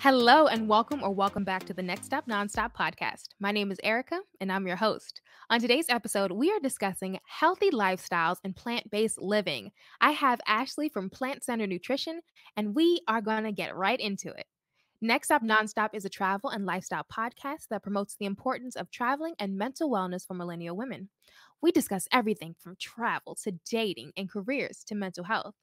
Hello and welcome back to the Nonstop Podcast. My name is Erica and I'm your host. On today's episode, we are discussing healthy lifestyles and plant-based living. I have Ashley from Plant Center Nutrition and we are going to get right into it. Next Up Nonstop is a travel and lifestyle podcast that promotes the importance of traveling and mental wellness for millennial women. We discuss everything from travel to dating and careers to mental health.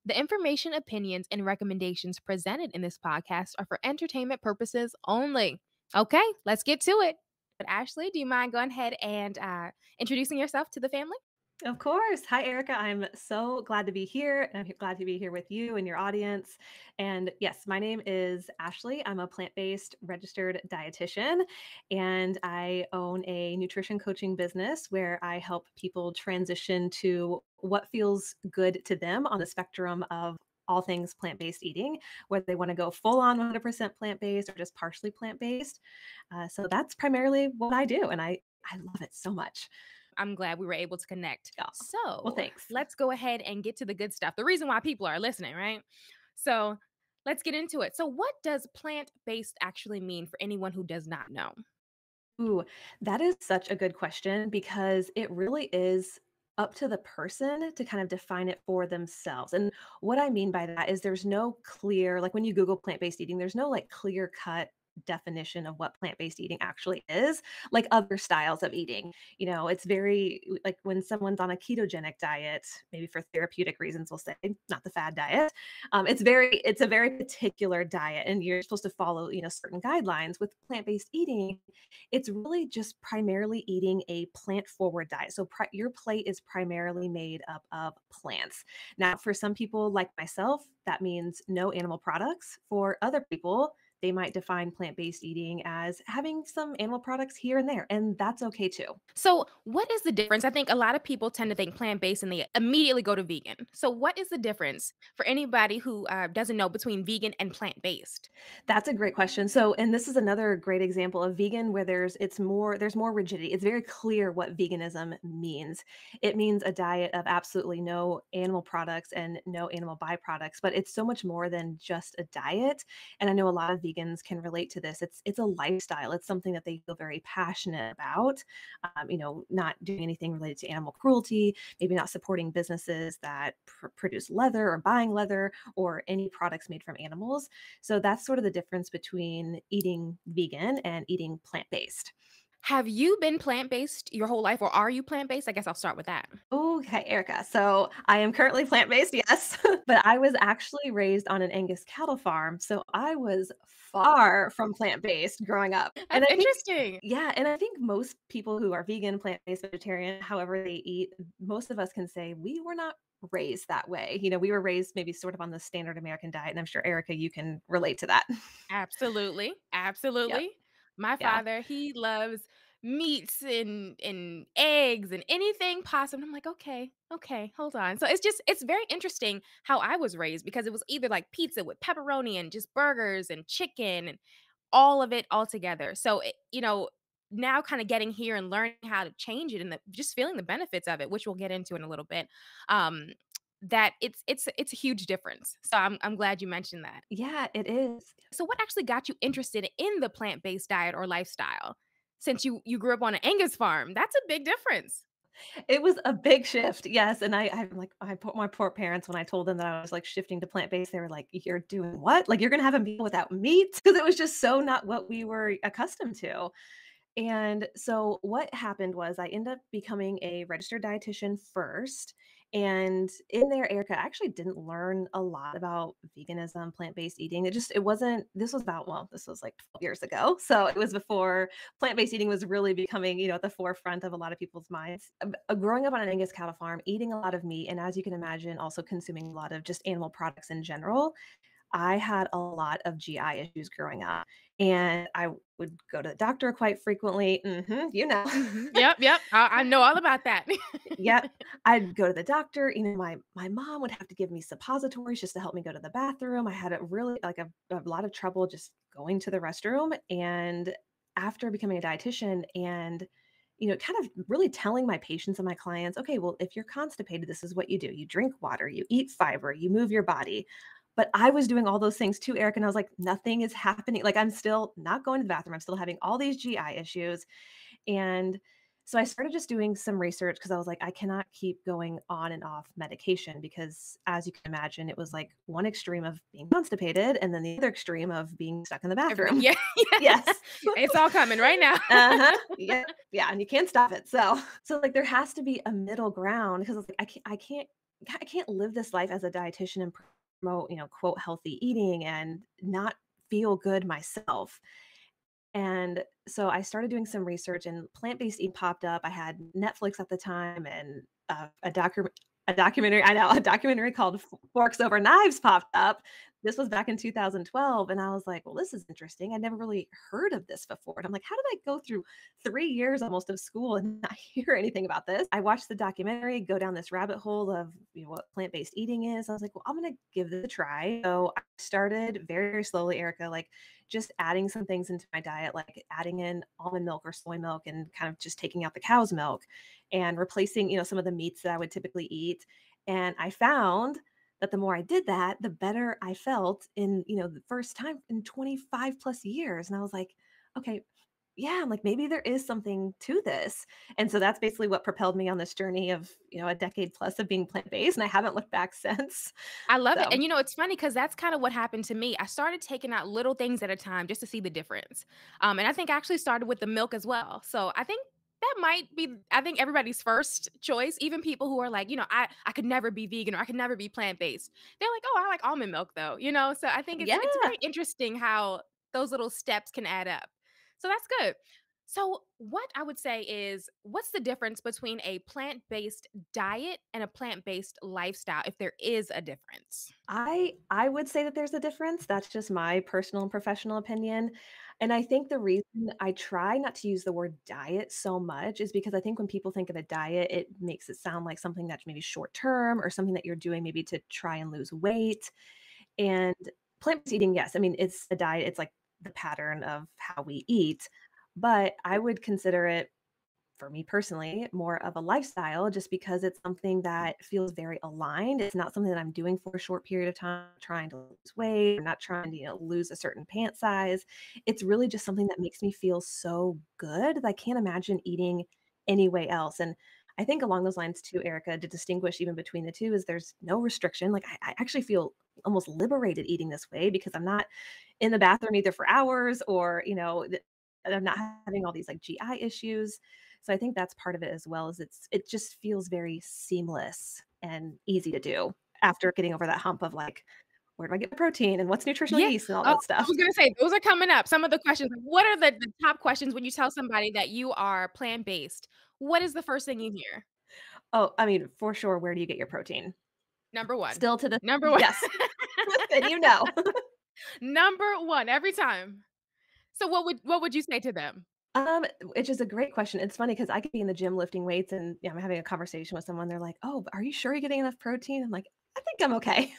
The information, opinions, and recommendations presented in this podcast are for entertainment purposes only. Okay, let's get to it. But Ashley, do you mind going ahead and introducing yourself to the family? Of course. Hi, Erica. I'm so glad to be here. And I'm glad to be here with you and your audience. And yes, my name is Ashley. I'm a plant-based registered dietitian, and I own a nutrition coaching business where I help people transition to what feels good to them on the spectrum of all things plant-based eating, whether they want to go full on 100% plant-based or just partially plant-based. So that's primarily what I do. And I love it so much. I'm glad we were able to connect. Yeah. Well, So thanks. let's go ahead and get to the good stuff. The reason why people are listening, right? So let's get into it. So, what does plant-based actually mean for anyone who does not know? Ooh, that is such a good question because it really is up to the person to kind of define it for themselves. And what I mean by that is there's no clear, like when you Google plant-based eating, there's no like clear cut definition of what plant-based eating actually is, like other styles of eating. It's very like when someone's on a ketogenic diet, maybe for therapeutic reasons, we'll say, not the fad diet. It's a very particular diet, and you're supposed to follow, certain guidelines. With plant-based eating, it's really just primarily eating a plant forward diet. So your plate is primarily made up of plants. Now, for some people like myself, that means no animal products. For other people, they might define plant-based eating as having some animal products here and there, and that's okay too. So, what is the difference? I think a lot of people tend to think plant based and they immediately go to vegan. So, what is the difference for anybody who doesn't know between vegan and plant based? That's a great question. So, and this is another great example of vegan where there's more rigidity. It's very clear what veganism means. It means a diet of absolutely no animal products and no animal byproducts, but it's so much more than just a diet. And I know a lot of vegans can relate to this. It's a lifestyle. It's something that they feel very passionate about. Not doing anything related to animal cruelty, maybe not supporting businesses that produce leather or buying leather or any products made from animals. So that's sort of the difference between eating vegan and eating plant-based. Have you been plant based your whole life, or are you plant based? I guess I'll start with that. Okay, Erica. So I am currently plant-based, yes, but I was actually raised on an Angus cattle farm. So I was far from plant-based growing up. And That's I think, interesting. yeah, and I think most people who are vegan, plant-based, vegetarian, however they eat, most of us can say we were not raised that way. We were raised maybe sort of on the standard American diet. And I'm sure, Erica, you can relate to that. Absolutely. Yep. Absolutely. My Yeah. father, he loves meats and eggs and anything possible. I'm like, okay, hold on. So it's very interesting how I was raised because it was either like pizza with pepperoni and just burgers and chicken and all of it all together. So now kind of getting here and learning how to change it and just feeling the benefits of it, which we'll get into in a little bit. Um, that it's a huge difference. So I'm glad you mentioned that. Yeah, it is. So what actually got you interested in the plant-based diet or lifestyle? Since you grew up on an Angus farm, that's a big difference. It was a big shift, yes, and I'm like, I put my poor parents when I told them that I was, like, shifting to plant-based, they were like, "You're doing what? Like, you're gonna have a meal without meat?" Because it was just so not what we were accustomed to. And so what happened was I ended up becoming a registered dietitian first. And in there, Erica, I actually didn't learn a lot about veganism, plant-based eating. It wasn't, this was about, well, this was like 12 years ago. So it was before plant-based eating was really becoming, at the forefront of a lot of people's minds. Growing up on an Angus cattle farm, eating a lot of meat, and as you can imagine, also consuming a lot of just animal products in general, I had a lot of GI issues growing up, and I would go to the doctor quite frequently. Yep. I know all about that. Yep. I'd go to the doctor, my mom would have to give me suppositories just to help me go to the bathroom. I had a really like a lot of trouble just going to the restroom, and after becoming a dietitian and kind of really telling my patients and my clients, okay, well, if you're constipated, this is what you do. You drink water, you eat fiber, you move your body. But I was doing all those things too, Eric, and I was like, nothing is happening. Like, I'm still not going to the bathroom. I'm still having all these GI issues. And so I started just doing some research because I was like, I cannot keep going on and off medication because, as you can imagine, it was like one extreme of being constipated and then the other extreme of being stuck in the bathroom. Yeah, yeah. Yes. It's all coming right now. Uh-huh. Yeah. Yeah. And you can't stop it. So like there has to be a middle ground because like I can't live this life as a dietitian and promote, quote, healthy eating and not feel good myself. And so I started doing some research and plant-based eating popped up. I had Netflix at the time and a documentary, I know, a documentary called Forks Over Knives popped up. This was back in 2012 and I was like, well, this is interesting. I never really heard of this before. And I'm like, how did I go through 3 years almost of school and not hear anything about this? I watched the documentary, go down this rabbit hole of what plant-based eating is. I was like, well, I'm going to give this a try. So I started very, very slowly, Erica, like just adding some things into my diet, like adding in almond milk or soy milk and kind of just taking out the cow's milk and replacing, some of the meats that I would typically eat. And I found that the more I did that, the better I felt in, the first time in 25 plus years. And I was like, okay, yeah, I'm like, maybe there is something to this. And so that's basically what propelled me on this journey of, a decade plus of being plant-based. And I haven't looked back since. I love it. So And it's funny because that's kind of what happened to me. I started taking out little things at a time just to see the difference. And I think I actually started with the milk as well. So I think that might be, I think everybody's first choice, even people who are like, I could never be vegan or I could never be plant-based. They're like, oh, I like almond milk though. So I think it's yeah, it's very interesting how those little steps can add up. So that's good. So, what I would say is, what's the difference between a plant based diet and a plant based lifestyle, if there is a difference? I would say that there's a difference. That's just my personal and professional opinion. And I think the reason I try not to use the word diet so much is because I think when people think of a diet, it makes it sound like something that's maybe short term or something that you're doing maybe to try and lose weight. And plant-based eating, yes, I mean, it's a diet, it's like the pattern of how we eat, but I would consider it, for me personally, more of a lifestyle just because it's something that feels very aligned. It's not something that I'm doing for a short period of time, trying to lose weight. I'm not trying to, lose a certain pant size. It's really just something that makes me feel so good that I can't imagine eating any way else. And I think along those lines too, Erica, to distinguish even between the two is there's no restriction. Like I actually feel almost liberated eating this way because I'm not in the bathroom either for hours or, I'm not having all these like GI issues. So I think that's part of it as well as it just feels very seamless and easy to do after getting over that hump of like, where do I get my protein and what's nutritional Yeah. yeast and all Oh, that I stuff. was gonna say those are coming up. Some of the questions. What are the top questions when you tell somebody that you are plant based? What is the first thing you hear? Oh, I mean, for sure, where do you get your protein? Number one. Still to the Number one. yes. And you know. Number one every time. So what would you say to them? Which is a great question. It's funny because I could be in the gym lifting weights and I'm having a conversation with someone. They're like, "Oh, but are you sure you're getting enough protein?" I'm like, "I think I'm okay."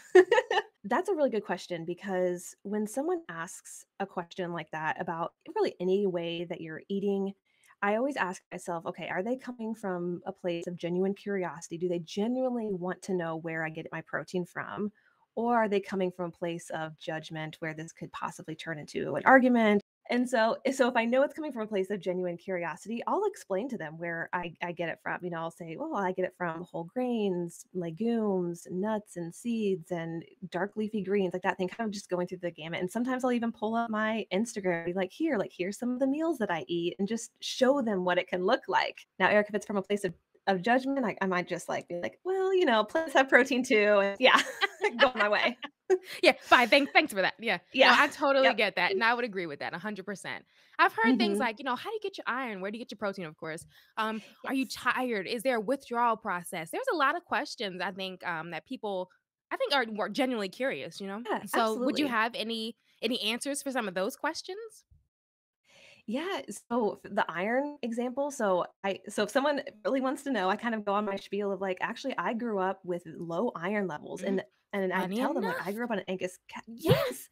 That's a really good question because when someone asks a question like that about really any way that you're eating, I always ask myself, okay, are they coming from a place of genuine curiosity? Do they genuinely want to know where I get my protein from? Or are they coming from a place of judgment where this could possibly turn into an argument? And so if I know it's coming from a place of genuine curiosity, I'll explain to them where I get it from. I'll say, well, I get it from whole grains, legumes, nuts and seeds and dark leafy greens, like that thing, kind of just going through the gamut. And sometimes I'll even pull up my Instagram, be like, here's some of the meals that I eat and just show them what it can look like. Now, Eric, if it's from a place of judgment, I might just like be like, well, plants have protein too. And yeah, go my way. Yeah, fine. Thanks for that. Yeah. No, Yeah. I totally Yep. get that. And I would agree with that 100%. I've heard things Hmm. like, how do you get your iron? Where do you get your protein, of course? Are you Yes. tired? Is there a withdrawal process? There's a lot of questions I think that people I think are more genuinely curious. Yeah, So would you absolutely. have any answers for some of those questions? Yeah, so the iron example, so if someone really wants to know, I kind of go on my spiel of like, actually, I grew up with low iron levels, Mhm. and I Funny tell them like I enough. grew up on an Angus cat. Yeah. Yes,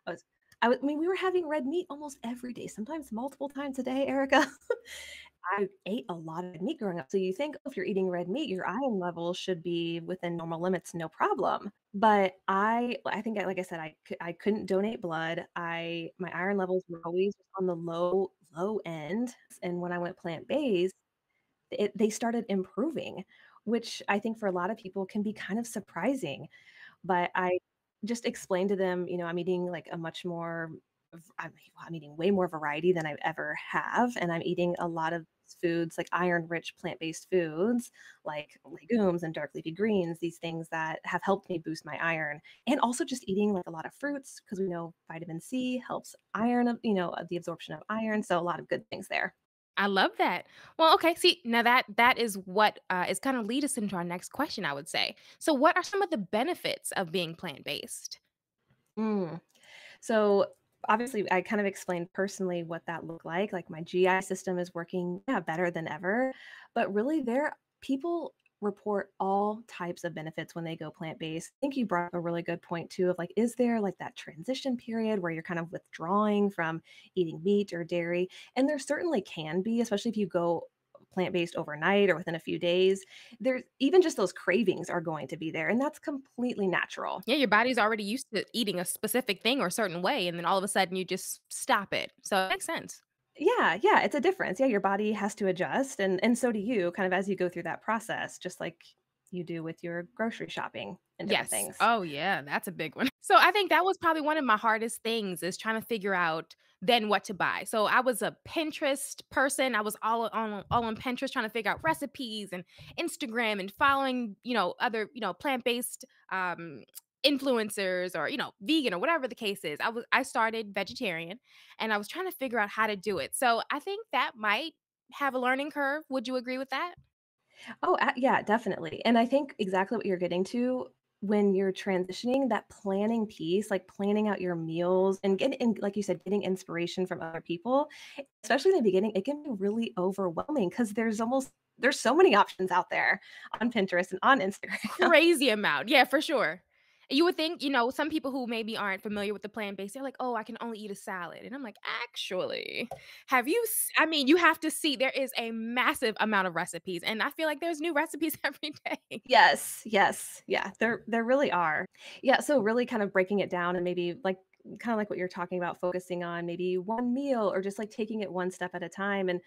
I was I mean, we were having red meat almost every day, sometimes multiple times a day, Erica. I ate a lot of meat growing up. So you think, oh, if you're eating red meat, your iron levels should be within normal limits, no problem. But I think, like I said, I couldn't donate blood. My iron levels were always on the low end. And when I went plant based, they started improving, which I think for a lot of people can be kind of surprising. But I just explained to them, I'm eating like a much more I'm eating way more variety than I ever have, and I'm eating a lot of foods, like iron-rich plant-based foods, like legumes and dark leafy greens, these things that have helped me boost my iron, and also just eating, like, a lot of fruits because we know vitamin C helps iron, the absorption of iron, so a lot of good things there. I love that. Well, okay, see, now that is what is gonna lead us into our next question, I would say. So what are some of the benefits of being plant-based? Mm. So obviously, I kind of explained personally what that looked like. Like my GI system is working, yeah, better than ever. But really, people report all types of benefits when they go plant based. I think you brought up a really good point too of like, is there like that transition period where you're kind of withdrawing from eating meat or dairy? And there certainly can be, especially if you go plant based overnight or within a few days. There's even just those cravings are going to be there, and that's completely natural. Yeah, your body's already used to eating a specific thing or a certain way, and then all of a sudden you just stop it. So it makes sense. Yeah, yeah, it's a difference. Yeah, your body has to adjust and so do you kind of as you go through that process, just like you do with your grocery shopping and different Yes. things. Oh, yeah, that's a big one. So I think that was probably one of my hardest things is trying to figure out then what to buy. So I was a Pinterest person. I was all on Pinterest trying to figure out recipes and Instagram and following, other, plant-based influencers or, vegan or whatever the case is. I started vegetarian and I was trying to figure out how to do it. So I think that might have a learning curve. Would you agree with that? Oh, yeah, definitely. And I think exactly what you're getting to when you're transitioning, that planning piece, like planning out your meals and like you said, getting inspiration from other people, especially in the beginning, it can be really overwhelming because there's so many options out there on Pinterest and on Instagram. Crazy amount. Yeah, for sure. You would think, some people who maybe aren't familiar with the plant-based, they're like, "Oh, I can only eat a salad." And I'm like, "Actually, have you s I mean, you have to see there is a massive amount of recipes, and I feel like there's new recipes every day." Yes, yes, yeah, there really are. Yeah, so really kind of breaking it down and maybe like kind of like what you're talking about, focusing on maybe one meal or just like taking it one step at a time. And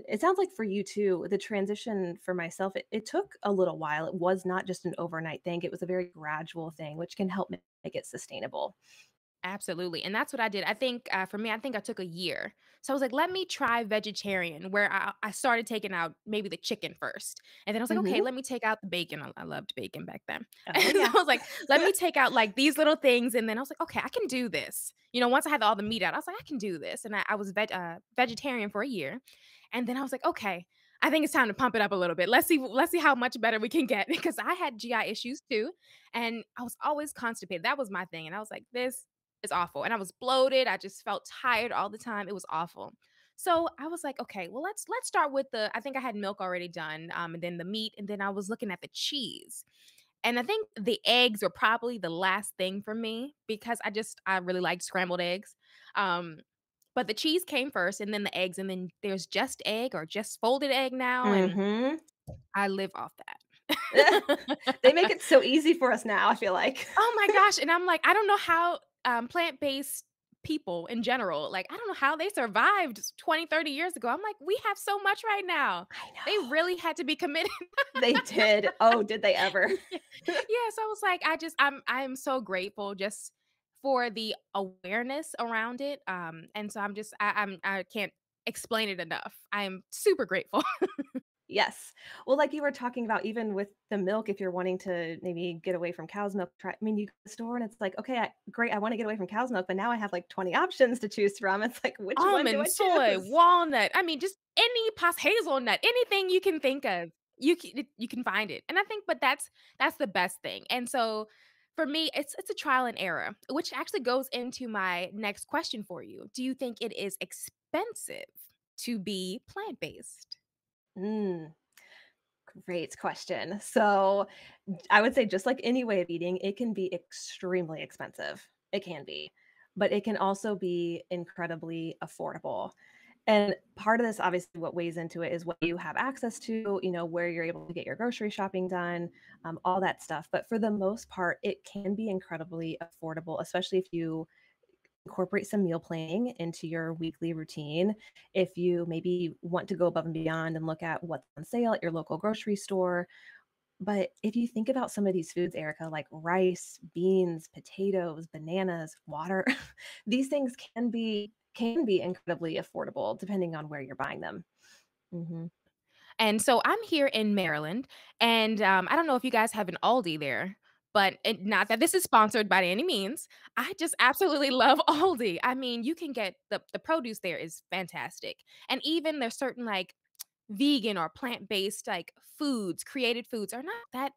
it sounds like for you too, the transition for myself, it took a little while. It was not just an overnight thing. It was a very gradual thing, which can help make it sustainable. Absolutely, and that's what I did. I think, for me, I think I took a year. So I was like, "Let me try vegetarian," where I started taking out maybe the chicken first, and then I was like, "Okay, Hmm. let me take out the bacon." I loved bacon back then. Oh And so yeah. I was like, "Let me take out, like, these little things," and then I was like, "Okay, I can do this." Once I had all the meat out, I was like, "I can do this," and I was vegetarian for a year, and then I was like, "Okay, I think it's time to pump it up a little bit. Let's see how much better we can get," because I had GI issues too, and I was always constipated. That was my thing, and I was like, "This is awful." And I was bloated. I just felt tired all the time. It was awful. So I was like, okay, well, let's start with I think I had milk already done, and then the meat, and then I was looking at the cheese. And I think the eggs were probably the last thing for me because I really liked scrambled eggs. Um, but the cheese came first, and then the eggs, and then there's just egg or just folded egg now, and Hmm. I live off that. They make it so easy for us now, I feel like. Oh my gosh, and I'm like, I don't know how, plant-based people in general, like, I don't know how they survived 20, 30 years ago. I'm like, "We have so much right now." I They know. really had to be committed. They did. Oh, did they ever? Yeah. Yeah, so I was like, I'm so grateful just for the awareness around it, and so I can't explain it enough. I am super grateful. Yes. Well, like you were talking about, even with the milk, if you're wanting to maybe get away from cow's milk, you go to the store and it's like, okay, great, I want to get away from cow's milk, but now I have like 20 options to choose from. It's like, which one do Almond, I soy, choose? walnut, I mean, just any hazelnut, anything you can think of, you can find it, and I think but that's the best thing, and so, for me, it's a trial and error, which actually goes into my next question for you. Do you think it is expensive to be plant-based? Mm, great question. So I would say, just like any way of eating, it can be extremely expensive. It can be. but it can also be incredibly affordable. And part of this, obviously, what weighs into it is what you have access to, where you're able to get your grocery shopping done, all that stuff. But for the most part, it can be incredibly affordable, especially if you incorporate some meal planning into your weekly routine. If you maybe want to go above and beyond and look at what's on sale at your local grocery store. But if you think about some of these foods, Erica, like rice, beans, potatoes, bananas, water, these things can be incredibly affordable depending on where you're buying them. Hmm. And so I'm here in Maryland, and I don't know if you guys have an Aldi there, but not that this is sponsored by any means. I just absolutely love Aldi. I mean, you can get the produce there is fantastic, and even there's certain like vegan or plant-based like foods, created foods are not that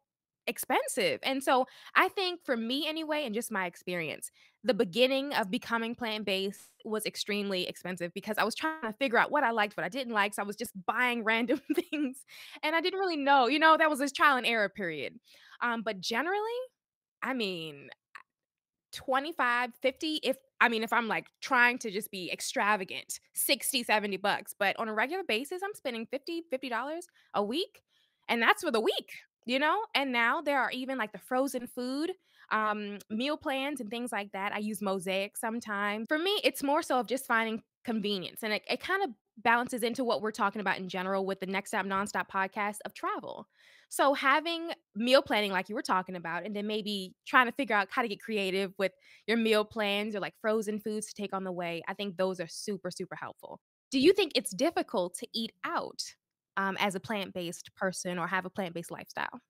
expensive. And so I think for me anyway, and just my experience, the beginning of becoming plant-based was extremely expensive because I was trying to figure out what I liked, what I didn't like. So I was just buying random things and I didn't really know, that was this trial and error period. But generally, I mean, 25, 50. If I'm like trying to just be extravagant, 60, $70. But on a regular basis, I'm spending $50 a week. And that's for the week. And now there are even like the frozen food, meal plans and things like that. I use Mosaic sometimes. For me, it's more so of just finding convenience. And it kind of balances into what we're talking about in general with the Next Stop Nonstop podcast of travel. So having meal planning like you were talking about, and then maybe trying to figure out how to get creative with your meal plans or like frozen foods to take on the way. I think those are super, super helpful. Do you think it's difficult to eat out as a plant based person or have a plant based lifestyle?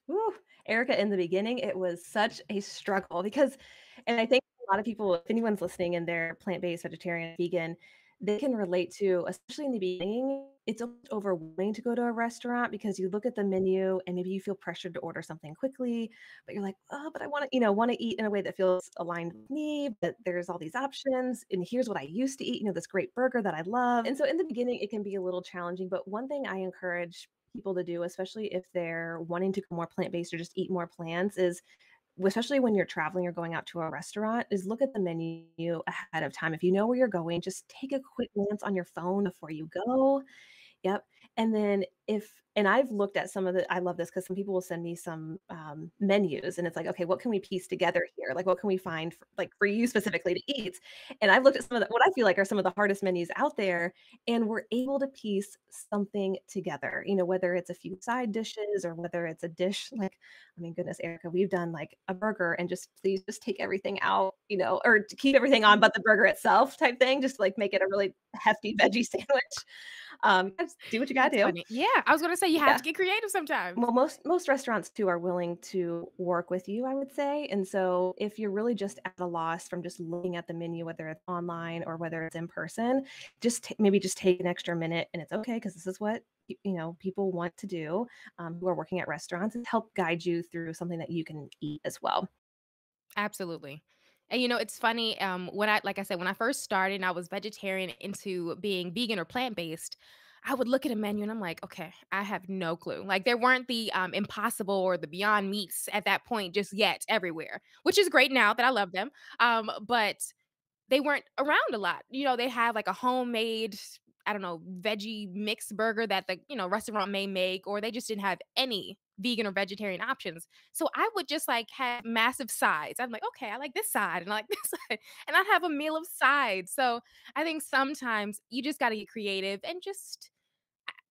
Woo. Erica, in the beginning, it was such a struggle because, and I think a lot of people, if anyone's listening and they're plant-based, vegetarian, vegan, they can relate to, especially in the beginning, it's almost overwhelming to go to a restaurant because you look at the menu and maybe you feel pressured to order something quickly, but you're like, oh, but I want to eat in a way that feels aligned with me, but there's all these options. And here's what I used to eat, this great burger that I love. And so in the beginning, it can be a little challenging, but one thing I encourage people to do, especially if they're wanting to go more plant-based or just eat more plants, is especially when you're traveling or going out to a restaurant, is look at the menu ahead of time. If you know where you're going, just take a quick glance on your phone before you go. Yep. And then and I've looked at some of I love this because some people will send me some menus and it's like, okay, what can we piece together here? Like, what can we find for you specifically to eat? And I've looked at some of what I feel like are some of the hardest menus out there, and we're able to piece something together, whether it's a few side dishes or whether it's a dish like, I mean, goodness, Erica, we've done like a burger and just please just take everything out, or to keep everything on but the burger itself type thing, just like make it a really hefty veggie sandwich. Just do what you gotta That's do. funny. Yeah, I was gonna say you have Yeah. to get creative sometimes. Well, most restaurants too are willing to work with you, I would say. And so if you're really just at a loss from just looking at the menu, whether it's online or whether it's in person, maybe just take an extra minute, and it's okay because this is what people want to do, who are working at restaurants, and help guide you through something that you can eat as well. Absolutely. And it's funny, when like I said, when I first started and I was vegetarian into being vegan or plant-based, I would look at a menu and I'm like, okay, I have no clue. Like there weren't the Impossible or the Beyond Meats at that point just yet everywhere, which is great now that I love them. But they weren't around a lot. They have like a homemade, I don't know, veggie mix burger that the restaurant may make, or they just didn't have any vegan or vegetarian options. So I would just like have massive sides. I'm like, okay, I like this side and I like this side. And I'd have a meal of sides. So I think sometimes you just got to get creative and just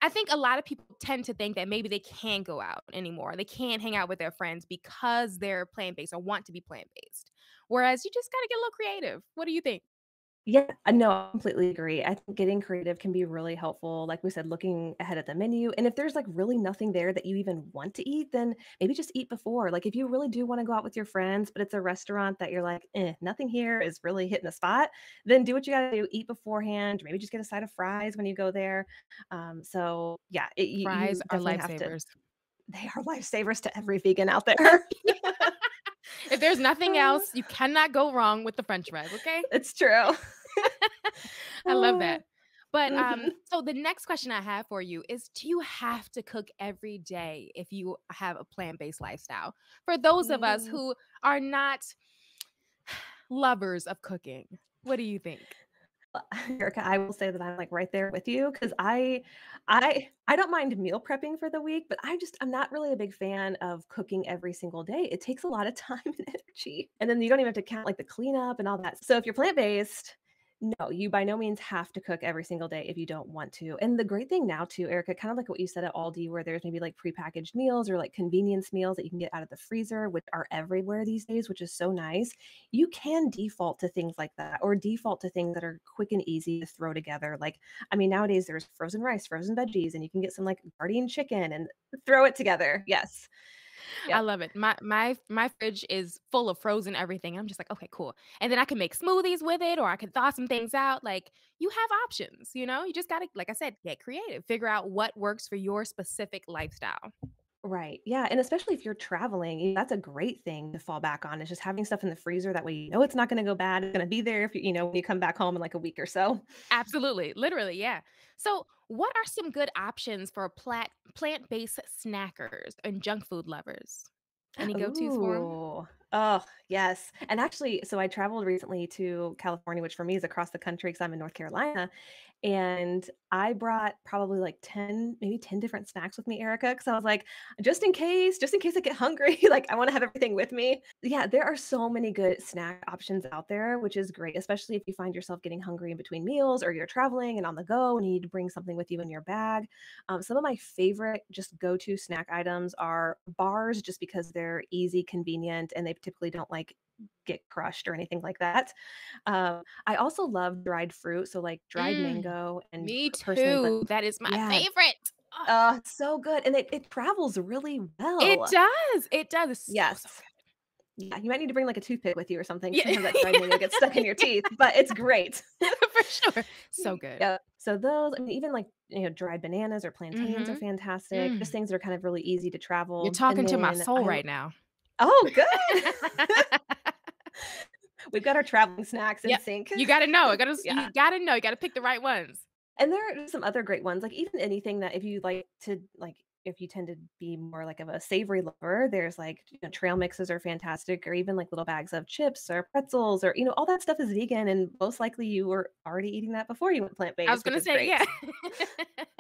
I think a lot of people tend to think that maybe they can't go out anymore. They can't hang out with their friends because they're plant-based or want to be plant-based. Whereas you just gotta get a little creative. What do you think? Yeah, no, I completely agree. I think getting creative can be really helpful. Like we said, looking ahead at the menu. And if there's like really nothing there that you even want to eat, then maybe just eat before. Like if you really do want to go out with your friends, but it's a restaurant that you're like, nothing here is really hitting the spot, then do what you got to do. Eat beforehand, or maybe just get a side of fries when you go there. So yeah, Fries you are definitely have to. lifesavers. They are lifesavers to every vegan out there. If there's nothing else, you cannot go wrong with the french fries, okay? It's true. I love that. But, Mhm. so the next question I have for you is, do you have to cook every day if you have a plant-based lifestyle? For those of us Mm. who are not lovers of cooking. What do you think? Erica, I will say that I'm, like, right there with you because I don't mind meal prepping for the week, but I'm not really a big fan of cooking every single day. It takes a lot of time and energy, and then you don't even have to count, like, the cleanup and all that. So if you're plant-based, no, you by no means have to cook every single day if you don't want to. And the great thing now too, Erica, kind of like what you said at Aldi, where there's maybe like prepackaged meals or like convenience meals that you can get out of the freezer, which are everywhere these days, which is so nice. You can default to things like that or default to things that are quick and easy to throw together. Like, I mean, nowadays there's frozen rice, frozen veggies, and you can get some like guardian chicken and throw it together. Yes. I Yep. love it. My fridge is full of frozen everything. I'm just like, okay, cool. And then I can make smoothies with it, or I can thaw some things out. Like you have options, you know. You just gotta, like I said, get creative. Figure out what works for your specific lifestyle. Right. Yeah. And especially if you're traveling, that's a great thing to fall back on is just having stuff in the freezer. That way, you know, it's not going to go bad. It's going to be there if when you come back home in like a week or so. Absolutely, literally, yeah. So, what are some good options for plant-based snackers and junk food lovers? Any go-tos for them? Ooh. Oh, yes. And actually, so I traveled recently to California, which for me is across the country because I'm in North Carolina. And I brought probably like 10, maybe 10 different snacks with me, Erica, because I was like, just in case I get hungry, like I want to have everything with me. Yeah, there are so many good snack options out there, which is great, especially if you find yourself getting hungry in between meals or you're traveling and on the go and you need to bring something with you in your bag. Some of my favorite just go-to snack items are bars, just because they're easy, convenient, and they typically don't like get crushed or anything like that. I also love dried fruit, so like dried Mm, mango and me personally, but too. That is my yeah, favorite. Ugh, so good, and it travels really it well. does. It does. It's so, so Yes. Yeah, you might need to bring like a toothpick with you or something. good. Sometimes that dried mango gets stuck in your teeth, but it's great. For sure. So good. Yeah. So those, I mean, even like, dried bananas or plantains are Mhm. fantastic. Just Mm. things that are kind of really easy to You're travel. And talking to my then soul right now. oh, good. We've got our traveling snacks in Yep. sync. You gotta know. Yeah. You gotta know. You gotta pick the right ones. And there are some other great ones, like even anything that if you like to like if you tend to be more like of a savory lover, there's like, trail mixes are fantastic, or even like little bags of chips or pretzels or, all that stuff is vegan. And most likely you were already eating that before you went plant I was based, which gonna is say, great. yeah.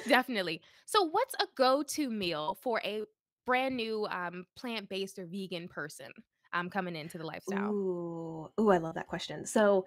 Definitely. So what's a go-to meal for a brand new, plant-based or vegan person, coming into the lifestyle? Ooh, I love that question. So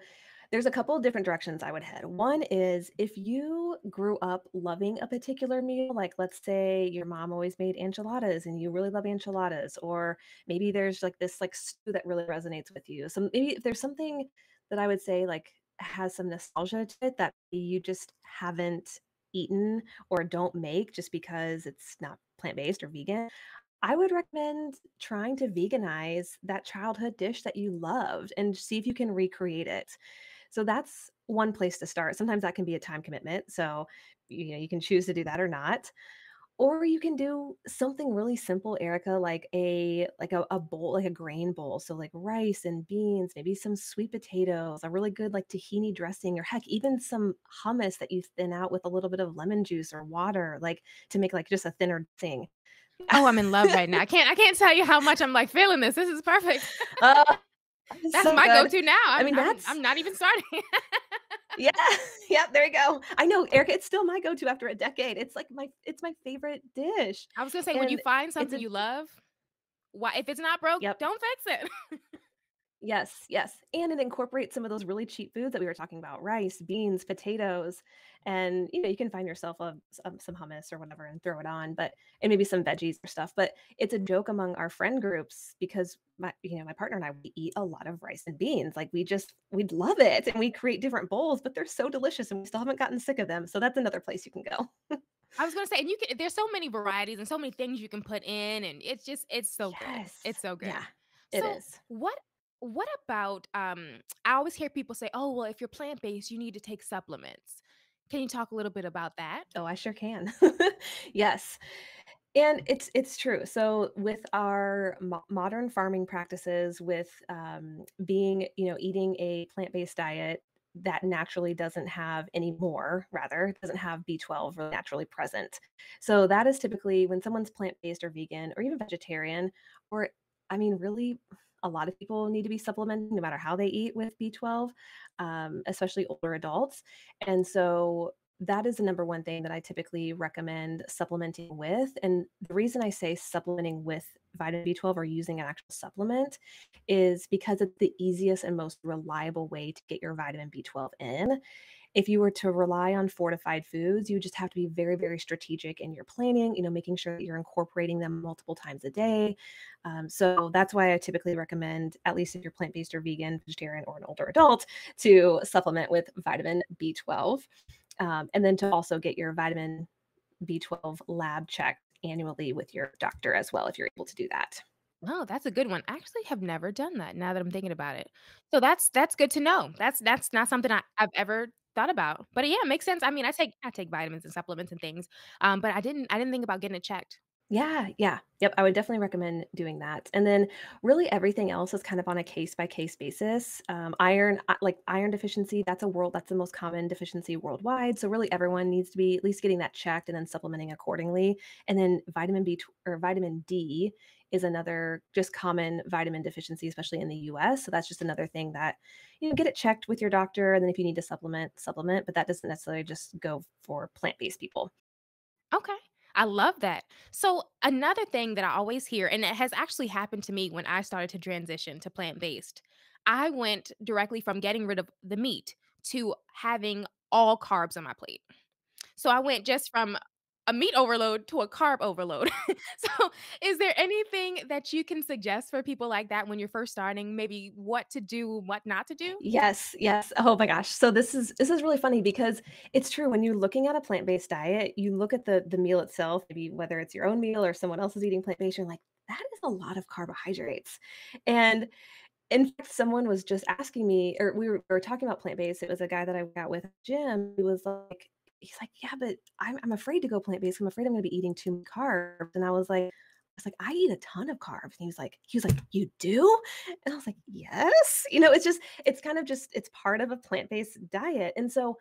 there's a couple of different directions I would head. One is if you grew up loving a particular meal, like let's say your mom always made enchiladas and you really love enchiladas, or maybe there's like this like stew that really resonates with you. So maybe if there's something that I would say like has some nostalgia to it that you just haven't eaten or don't make just because it's not plant-based or vegan, I would recommend trying to veganize that childhood dish that you loved and see if you can recreate it. So that's one place to start. Sometimes that can be a time commitment. So, you can choose to do that or not. Or you can do something really simple, Erica, like a bowl, like a grain bowl. So like rice and beans, maybe some sweet potatoes, a really good like tahini dressing, or heck, even some hummus that you thin out with a little bit of lemon juice or water, like to make like just a thinner thing. Oh, I'm in love right now. I can't tell you how much I'm, like, feeling this. This is perfect. Oh, That's so my good. go-to now. I I'm mean, I'm that's I'm not even starting. yeah, yeah, there you go. I know, Erica, it's still my go-to after a decade. It's my favorite dish, I was gonna say, when you and find it's something a you love, why if it's not broke, yep. don't fix it. Yes, yes, and it incorporates some of those really cheap foods that we were talking about, rice, beans, potatoes, and, you can find yourself some hummus or whatever and throw it on, and maybe some veggies or stuff, but it's a joke among our friend groups because my partner and I, we eat a lot of rice and beans, like, we love it, and we create different bowls, but they're so delicious, and we still haven't gotten sick of them, so that's another place you can go. I was gonna say, and there's so many varieties and so many things you can put in, and it's so good. It's Yes. so good. Yeah, it So is. what about I always hear people say, "Oh, well, if you're plant-based, you need to take supplements." Can you talk a little bit about that? Oh, I sure can. Yes. And it's true. So with our modern farming practices, with being eating a plant-based diet that naturally doesn't have any more, rather doesn't have B12 really naturally present. So that is typically when someone's plant-based or vegan or even vegetarian, or I mean, really a lot of people need to be supplementing no matter how they eat with B12, especially older adults. And so that is the number one thing that I typically recommend supplementing with. And the reason I say supplementing with vitamin B12 or using an actual supplement is because it's the easiest and most reliable way to get your vitamin B12 in. If you were to rely on fortified foods, you just have to be very, very strategic in your planning, making sure that you're incorporating them multiple times a day. So that's why I typically recommend, at least if you're plant based or vegan, vegetarian, or an older adult, to supplement with vitamin B12. And then to also get your vitamin B12 lab checked annually with your doctor as well, if you're able to do that. Oh, that's a good one. I actually have never done that now that I'm thinking about it. So that's good to know. That's not something I've ever thought about. But yeah, it makes sense. I mean, I take vitamins and supplements and things. But I didn't think about getting it checked. Yeah, yeah. Yep, I would definitely recommend doing that. And then really everything else is kind of on a case by case basis. Iron, like iron deficiency, that's the most common deficiency worldwide. So really everyone needs to be at least getting that checked and then supplementing accordingly. And then vitamin D is another just common vitamin deficiency, especially in the US. So that's just another thing that, get it checked with your doctor. And then if you need to supplement, but that doesn't necessarily just go for plant-based people. Okay. I love that. So another thing that I always hear, and it has actually happened to me when I started to transition to plant-based, I went directly from getting rid of the meat to having all carbs on my plate. So I went just from a meat overload to a carb overload. So is there anything that you can suggest for people like that when you're first starting, maybe what to do, what not to do? Yes, yes. Oh my gosh. So this is really funny because it's true when you're looking at a plant-based diet, you look at the meal itself, maybe whether it's your own meal or someone else is eating plant-based, you're like, that is a lot of carbohydrates. And in fact, someone was just asking me, or we were talking about plant-based. It was a guy that I work out with at the gym. He's like, yeah, but I'm afraid to go plant-based. I'm afraid I'm gonna be eating too many carbs. And I was like, I eat a ton of carbs. And he was like, you do? And I was like, yes. It's kind of just, it's part of a plant-based diet. And so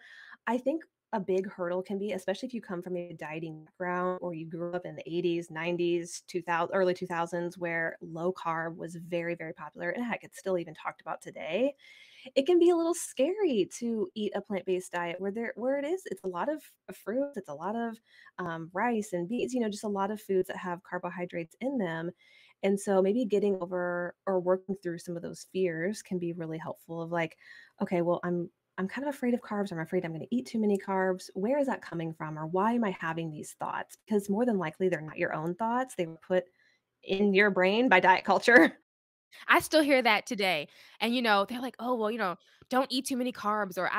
I think a big hurdle can be, especially if you come from a dieting background or you grew up in the 80s, 90s, 2000, early 2000s, where low carb was very, very popular. And heck, it's still even talked about today. It can be a little scary to eat a plant-based diet it's a lot of fruits, it's a lot of rice and beans, just a lot of foods that have carbohydrates in them. And so maybe getting over or working through some of those fears can be really helpful of like, okay, well, I'm kind of afraid of carbs. I'm afraid I'm going to eat too many carbs. Where is that coming from? Or why am I having these thoughts? Because more than likely they're not your own thoughts. They were put in your brain by diet culture. I still hear that today. And they're like, "Oh, well, don't eat too many carbs," or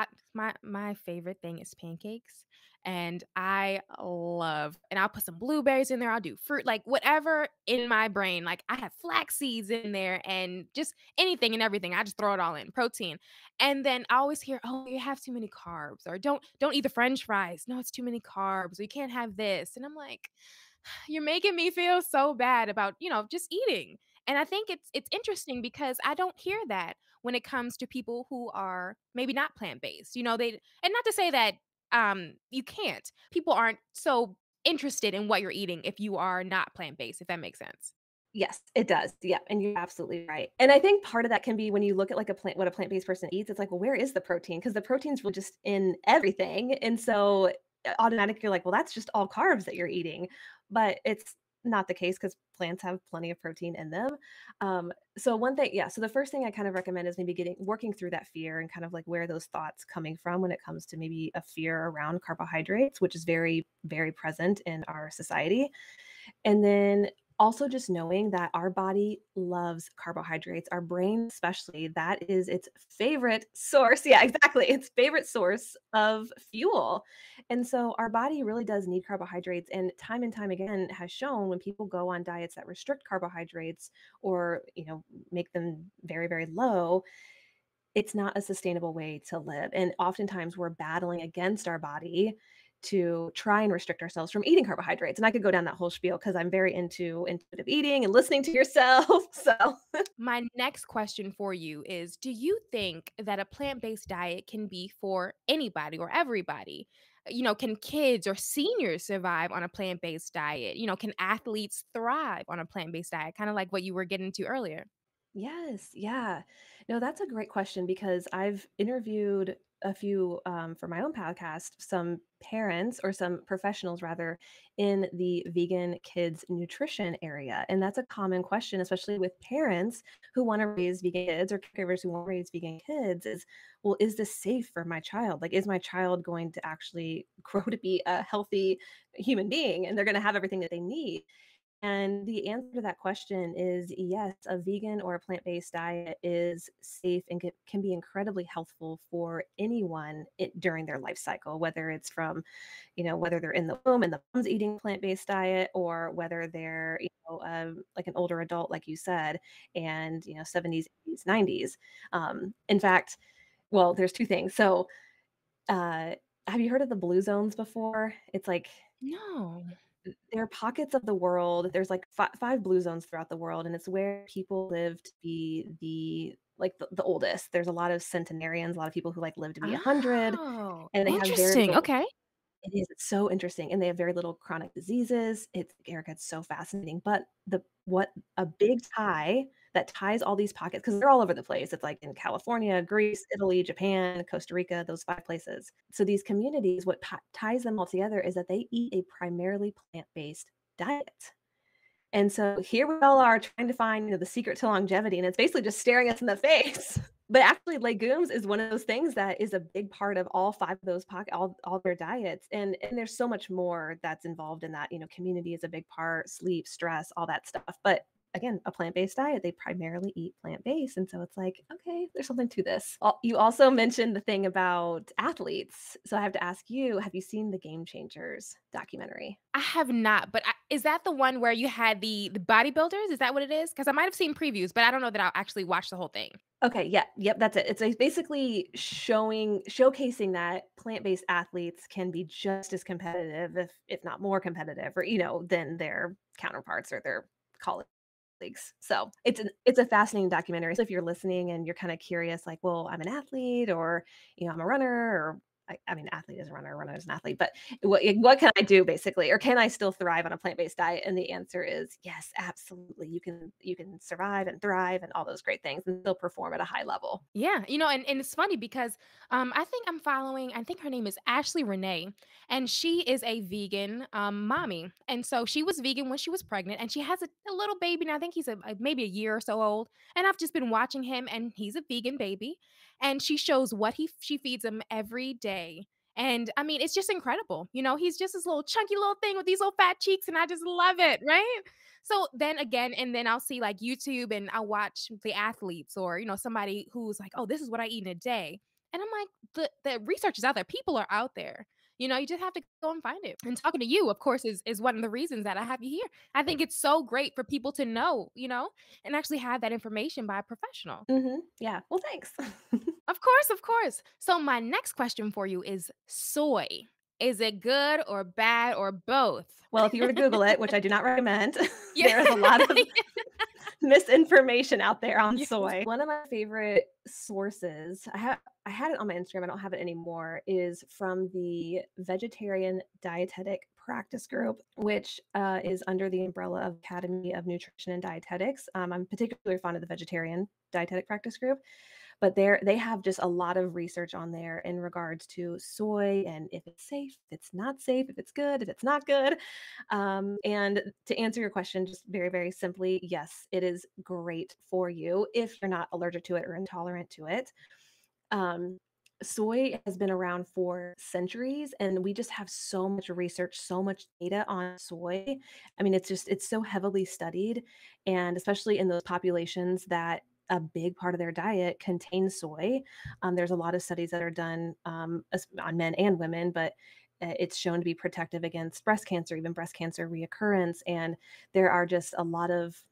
my favorite thing is pancakes. And I'll put some blueberries in there, I'll do fruit, like whatever in my brain. Like I have flax seeds in there and just anything and everything. I just throw it all in, protein. And then I always hear, "Oh, you have too many carbs," or don't eat the french fries. No, it's too many carbs. Or you can't have this. And I'm like, you're making me feel so bad about, just eating. And I think it's interesting because I don't hear that when it comes to people who are maybe not plant-based. And not to say that you can't. People aren't so interested in what you're eating if you are not plant-based, if that makes sense. Yes, it does. Yeah, and you're absolutely right. And I think part of that can be when you look at like what a plant-based person eats, it's like, well, where is the protein? Because the protein's really just in everything. And so automatically you're like, well, that's just all carbs that you're eating. But it's not the case because plants have plenty of protein in them. So one thing, yeah. So the first thing I kind of recommend is maybe working through that fear and kind of like where are those thoughts coming from when it comes to maybe a fear around carbohydrates, which is very, very present in our society. And then also just knowing that our body loves carbohydrates, our brain especially, that is its favorite source. Yeah, exactly. Its favorite source of fuel. And so our body really does need carbohydrates. And time again has shown when people go on diets that restrict carbohydrates or, make them very, very low, it's not a sustainable way to live. And oftentimes we're battling against our body to try and restrict ourselves from eating carbohydrates. And I could go down that whole spiel because I'm very into intuitive eating and listening to yourself. So My next question for you is, do you think that a plant-based diet can be for anybody or everybody? Can kids or seniors survive on a plant-based diet? Can athletes thrive on a plant-based diet? Kind of like what you were getting to earlier. Yes, yeah. No, that's a great question because I've interviewed a few for my own podcast, some parents or some professionals rather in the vegan kids nutrition area. And that's a common question, especially with parents who want to raise vegan kids or caregivers who want to raise vegan kids is, well, is this safe for my child? Like, is my child going to actually grow to be a healthy human being and they're going to have everything that they need? And the answer to that question is yes, a vegan or a plant-based diet is safe and can be incredibly healthful for anyone during their life cycle, whether it's from, whether they're in the womb and the mom's eating plant-based diet, or whether they're, like an older adult, like you said, and, 70s, 80s, 90s. In fact, well, there's two things. So, uh, have you heard of the blue zones before? It's like No. there are pockets of the world. There's like 5 blue zones throughout the world, and it's where people live to be the oldest. There's a lot of centenarians, a lot of people who, like, live to be 100, Oh, and they have very interesting. little. Okay. It is, it's so interesting, and they have very little chronic diseases. Erica, it's so fascinating, but the what a big tie that ties all these pockets, because 'cause they're all over the place. It's like in California, Greece, Italy, Japan, Costa Rica, those 5 places. So these communities, what ties them all together is that they eat a primarily plant-based diet. And so here we all are trying to find, the secret to longevity, and it's basically just staring us in the face. But actually, legumes is one of those things that is a big part of all 5 of those all their diets, and there's so much more that's involved in that, community is a big part, sleep, stress, all that stuff, but again, a plant-based diet, they primarily eat plant-based, and so it's like, "Okay, there's something to this." You also mentioned the thing about athletes, so I have to ask you, have you seen the Game Changers documentary? I have not, but is that the one where you had the bodybuilders? Is that what it is? Because I might have seen previews, but I don't know that I'll actually watch the whole thing. Okay, yeah, yep, that's it. It's, basically showcasing that plant-based athletes can be just as competitive, if not more competitive, or, than their counterparts or their colleagues. So, it's a fascinating documentary. So if you're listening and you're kinda curious, like, "Well, I'm an athlete," or, "I'm a runner," or I mean, athlete is a runner is an athlete, but what can I do basically? Or can I still thrive on a plant-based diet? And the answer is yes, absolutely. You can survive and thrive and all those great things and still perform at a high level. Yeah, and it's funny because I think her name is Ashley Renee, and she is a vegan mommy. And so she was vegan when she was pregnant, and she has a little baby now. I think he's maybe a year or so old. And I've just been watching him, and he's a vegan baby. And she shows what she feeds him every day. And I mean, it's just incredible. He's just this little chunky little thing with these little fat cheeks, and I just love it, right? So then again, and then I'll see like YouTube and I'll watch the athletes or, somebody who's like, oh, this is what I eat in a day. And I'm like, the research is out there. People are out there. You just have to go and find it. And talking to you, of course, is one of the reasons that I have you here. I think it's so great for people to know, and actually have that information by a professional. Mhm. Yeah. Well, thanks. Of course, of course. So my next question for you is soy. Is it good or bad or both? Well, if you were to Google it, which I do not recommend, Yeah. there is a lot of misinformation out there on Yes. soy. One of my favorite sources, I had it on my Instagram, I don't have it anymore, is from the Vegetarian Dietetic Practice Group, which is under the umbrella of Academy of Nutrition and Dietetics. I'm particularly fond of the Vegetarian Dietetic Practice Group, but they have just a lot of research on there in regards to soy and if it's safe, if it's not safe, if it's good, if it's not good. And to answer your question, just very, very simply, yes, it is great for you if you're not allergic to it or intolerant to it. Um, Soy has been around for centuries, and we just have so much research, so much data on soy. I mean, it's so heavily studied, and especially in those populations that a big part of their diet contains soy. There's a lot of studies that are done on men and women, but it's shown to be protective against breast cancer, even breast cancer reoccurrence. And there are just a lot of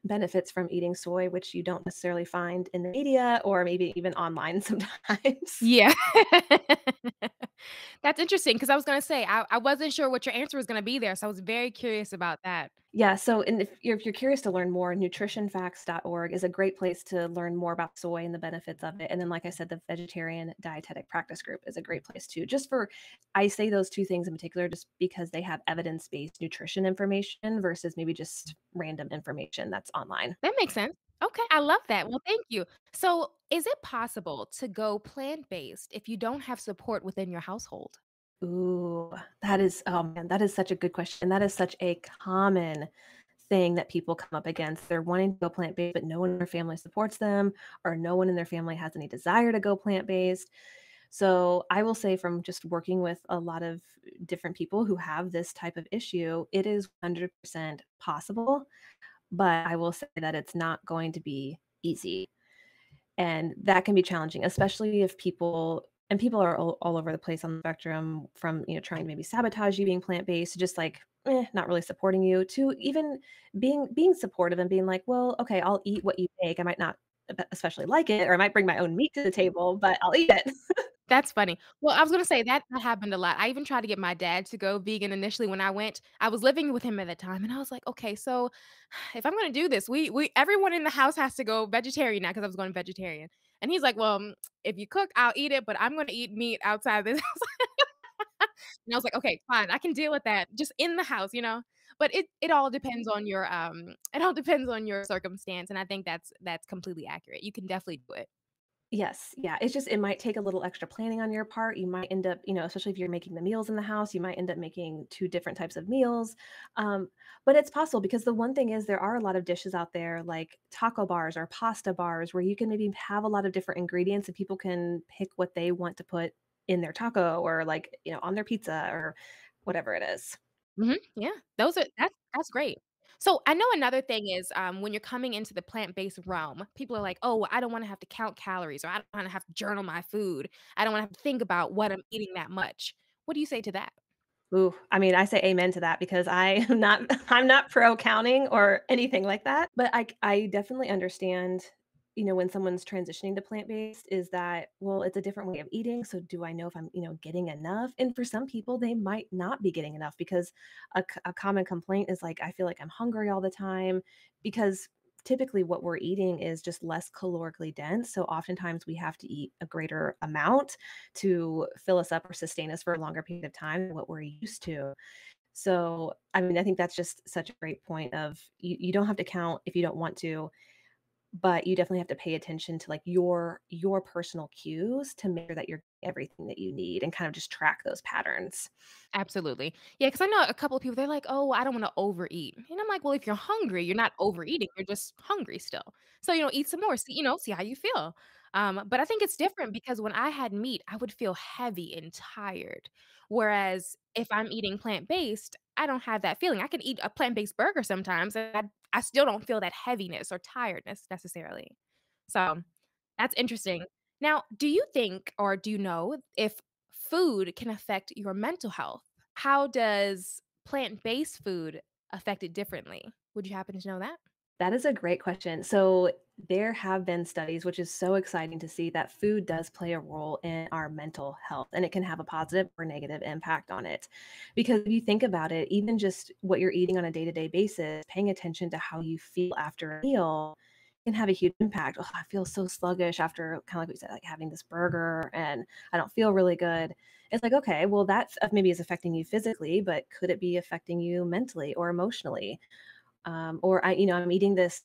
benefits from eating soy, which you don't necessarily find in the media or maybe even online sometimes. Yeah. That's interesting because I was gonna say, I wasn't sure what your answer was gonna be there, so I was very curious about that. Yeah, so and if you're curious to learn more, nutritionfacts.org is a great place to learn more about soy and the benefits of it. And then, like I said, the Vegetarian Dietetic Practice Group is a great place too. I say those two things in particular just because they have evidence-based nutrition information versus maybe just random information that's online. That makes sense. Okay, I love that. Well, thank you. So, is it possible to go plant-based if you don't have support within your household? Ooh, that is oh man, that is such a good question. That is such a common thing that people come up against. They're wanting to go plant-based, but no one in their family supports them, or no one in their family has any desire to go plant-based. So, I will say from just working with a lot of different people who have this type of issue, it is 100% possible, but I will say that it's not going to be easy. And that can be challenging, especially if people are all over the place on the spectrum from, trying to maybe sabotage you being plant-based to just like, not really supporting you, to even being supportive and being like, "Well, okay, I'll eat what you make. I might not especially like it, or I might bring my own meat to the table, but I'll eat it." That's funny. Well, I was gonna say that happened a lot. I even tried to get my dad to go vegan initially when I went. I was living with him at the time, and I was like, "Okay, so if I'm gonna do this, we everyone in the house has to go vegetarian now because I was going vegetarian." And he's like, "Well, if you cook, I'll eat it, but I'm gonna eat meat outside this house." And I was like, "Okay, fine, I can deal with that, just in the house, you know?" But it all depends on your, it all depends on your circumstance, and I think that's completely accurate. You can definitely do it. Yes, yeah, it's just it might take a little extra planning on your part. You might end up, especially if you're making the meals in the house, you might end up making 2 different types of meals, um, but it's possible because the one thing is there are a lot of dishes out there like taco bars or pasta bars where you can maybe have a lot of different ingredients and people can pick what they want to put in their taco or like, on their pizza or whatever it is. Mhm, yeah, those are that's great. So, I know another thing is, when you're coming into the plant-based realm, people are like, "Oh, I don't wanna have to count calories," or, "I don't wanna have to journal my food. I don't wanna have to think about what I'm eating that much." What do you say to that? Ooh, I mean, I say amen to that because I am not I'm not pro counting or anything like that, but I definitely understand, when someone's transitioning to plant-based is that, well, it's a different way of eating, so do I know if I'm, getting enough? And for some people, they might not be getting enough because a common complaint is like, "I feel like I'm hungry all the time," because typically what we're eating is just less calorically dense, so oftentimes we have to eat a greater amount to fill us up or sustain us for a longer period of time than what we're used to. So, I mean, I think that's just such a great point of you don't have to count if you don't want to, but you definitely have to pay attention to like your personal cues to make sure that you're getting everything that you need and kind of just track those patterns. Absolutely. Yeah, because I know a couple of people, they're like, "Oh, I don't wanna overeat." And I'm like, "Well, if you're hungry, you're not overeating, you're just hungry still. So, eat some more, see how you feel." But I think it's different because when I had meat, I would feel heavy and tired, whereas if I'm eating plant-based, I don't have that feeling. I can eat a plant-based burger sometimes, and I still don't feel that heaviness or tiredness necessarily. So, that's interesting. Now, do you think or do you know if food can affect your mental health? How does plant-based food affect it differently? Would you happen to know that? That is a great question. So, there have been studies, which is so exciting to see that food does play a role in our mental health and it can have a positive or negative impact on it. Because if you think about it, even just what you're eating on a day to day basis, paying attention to how you feel after a meal can have a huge impact. Oh, I feel so sluggish after kind of like we said, like having this burger and I don't feel really good. It's like, okay, well, that maybe is affecting you physically, but could it be affecting you mentally or emotionally? Or I'm eating this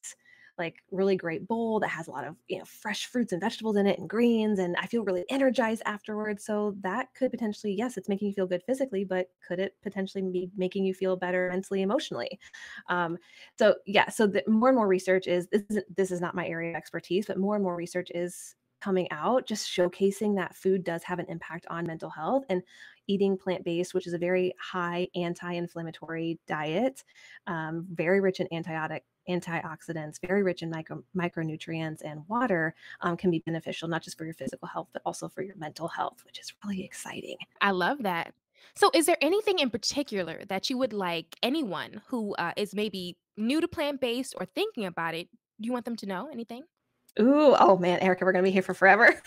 like really great bowl that has a lot of fresh fruits and vegetables in it and greens, and I feel really energized afterwards. So that could potentially, yes, it's making you feel good physically, but could it potentially be making you feel better mentally, emotionally? So yeah, so more and more research is this is not my area of expertise, but more and more research is coming out just showcasing that food does have an impact on mental health and eating plant-based, which is a very high anti-inflammatory diet, very rich in antioxidants, very rich in micronutrients and water, can be beneficial not just for your physical health, but also for your mental health, which is really exciting. I love that. So, is there anything in particular that you would like anyone who, is maybe new to plant-based or thinking about it, do you want them to know anything? Ooh, oh man, Erica, we're gonna be here for forever.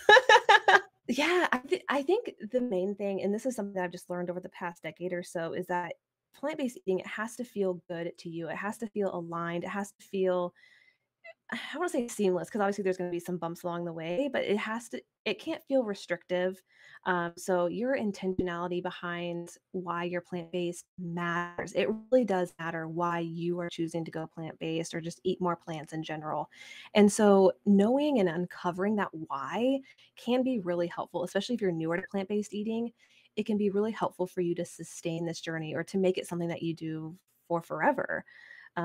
Yeah, I think the main thing, and this is something that I've just learned over the past decade or so, is that plant-based eating, it has to feel good to you. It has to feel aligned. It has to feel I want to say seamless because obviously there's going to be some bumps along the way, but it can't feel restrictive. So your intentionality behind why you're plant based matters. It really does matter why you are choosing to go plant based or just eat more plants in general. And so knowing and uncovering that why can be really helpful, especially if you're newer to plant based eating. It can be really helpful for you to sustain this journey or to make it something that you do for forever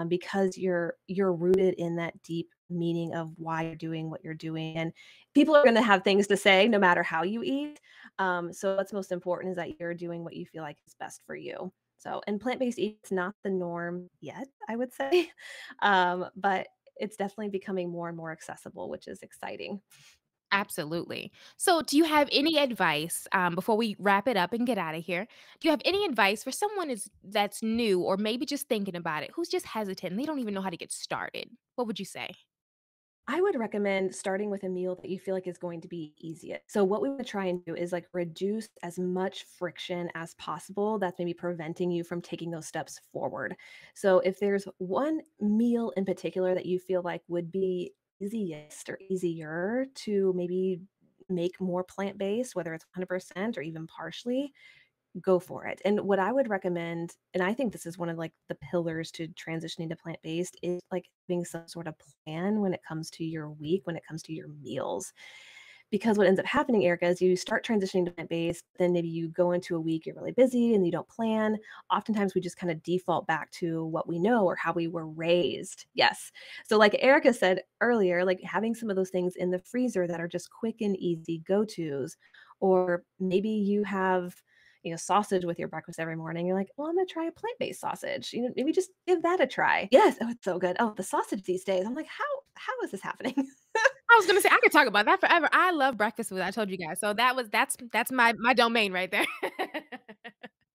because you're rooted in that deep meaning of why you're doing what you're doing. And people are going to have things to say no matter how you eat. So what's most important is that you're doing what you feel like is best for you. So, and plant-based eating is not the norm yet, I would say, but it's definitely becoming more and more accessible, which is exciting. Absolutely. So, do you have any advice before we wrap it up and get out of here? Do you have any advice for someone is that's new or maybe just thinking about it, who's just hesitant and they don't even know how to get started? What would you say? I would recommend starting with a meal that you feel like is going to be easiest. So what we want to try and do is like reduce as much friction as possible that's maybe preventing you from taking those steps forward. So if there's one meal in particular that you feel like would be easiest or easier to maybe make more plant-based, whether it's 100% or even partially, go for it. And what I would recommend, and I think this is one of like the pillars to transitioning to plant-based, is like having some sort of plan when it comes to your week, when it comes to your meals. Because what ends up happening, Erica, is you start transitioning to plant-based, then maybe you go into a week, you're really busy and you don't plan. Oftentimes we just kind of default back to what we know or how we were raised. Yes. So like Erica said earlier, like having some of those things in the freezer that are just quick and easy go-tos, or maybe you have sausage with your breakfast every morning. You're like, well, I'm gonna try a plant-based sausage. Maybe just give that a try. Yes. Oh, it's so good. Oh, the sausage these days. I'm like, how is this happening? I was gonna say I could talk about that forever. I love breakfast food. I told you guys. So that's my domain right there.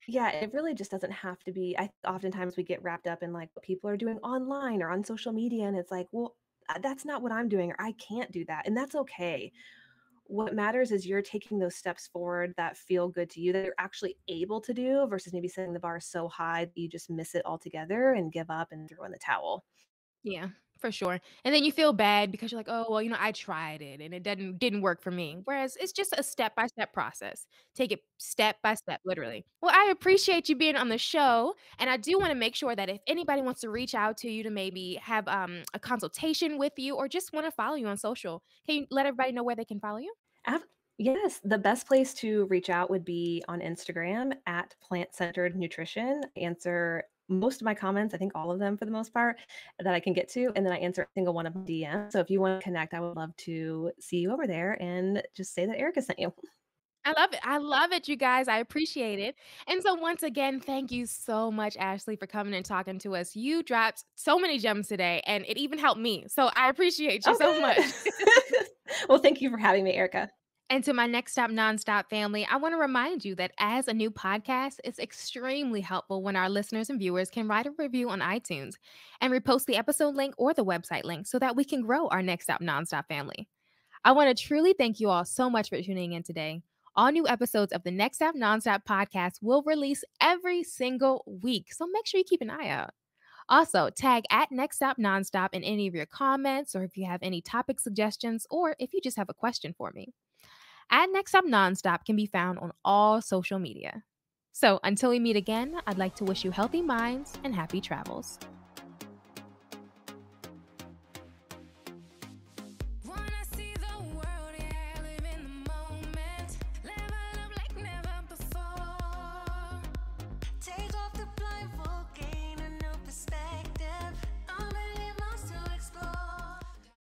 Yeah, it really just doesn't have to be. I oftentimes we get wrapped up in like what people are doing online or on social media, and it's like, well, that's not what I'm doing, or I can't do that, and that's okay. What matters is you're taking those steps forward that feel good to you, that you're actually able to do, versus maybe setting the bar so high that you just miss it altogether and give up and throw in the towel. Yeah, for sure. And then you feel bad because you're like, "Oh, well, I tried it and it didn't work for me." Whereas it's just a step-by-step process. Take it step by step, literally. Well, I appreciate you being on the show, and I do wanna make sure that if anybody wants to reach out to you to maybe have, a consultation with you or just wanna follow you on social, can you let everybody know where they can follow you? Ab Yes, the best place to reach out would be on Instagram at Plant Centered Nutrition. I answer most of my comments, I think all of them for the most part, that I can get to, and then I answer every single one of my DMs. So if you want to connect, I would love to see you over there and just say that Erica sent you. I love it. I love it, you guys. I appreciate it. And so once again, thank you so much, Ashley, for coming and talking to us. You dropped so many gems today, and it even helped me. So I appreciate you Oh, so much. good. Well, thank you for having me, Erica. And to my Next Stop Nonstop family, I want to remind you that as a new podcast, it's extremely helpful when our listeners and viewers can write a review on iTunes and repost the episode link or the website link so that we can grow our Next Stop Nonstop family. I want to truly thank you all so much for tuning in today. All new episodes of the Next Stop Nonstop podcast will release every single week, so make sure you keep an eye out. Also, tag at Next Stop Nonstop in any of your comments, or if you have any topic suggestions, or if you just have a question for me. At Next Stop Nonstop can be found on all social media. So until we meet again, I'd like to wish you healthy minds and happy travels.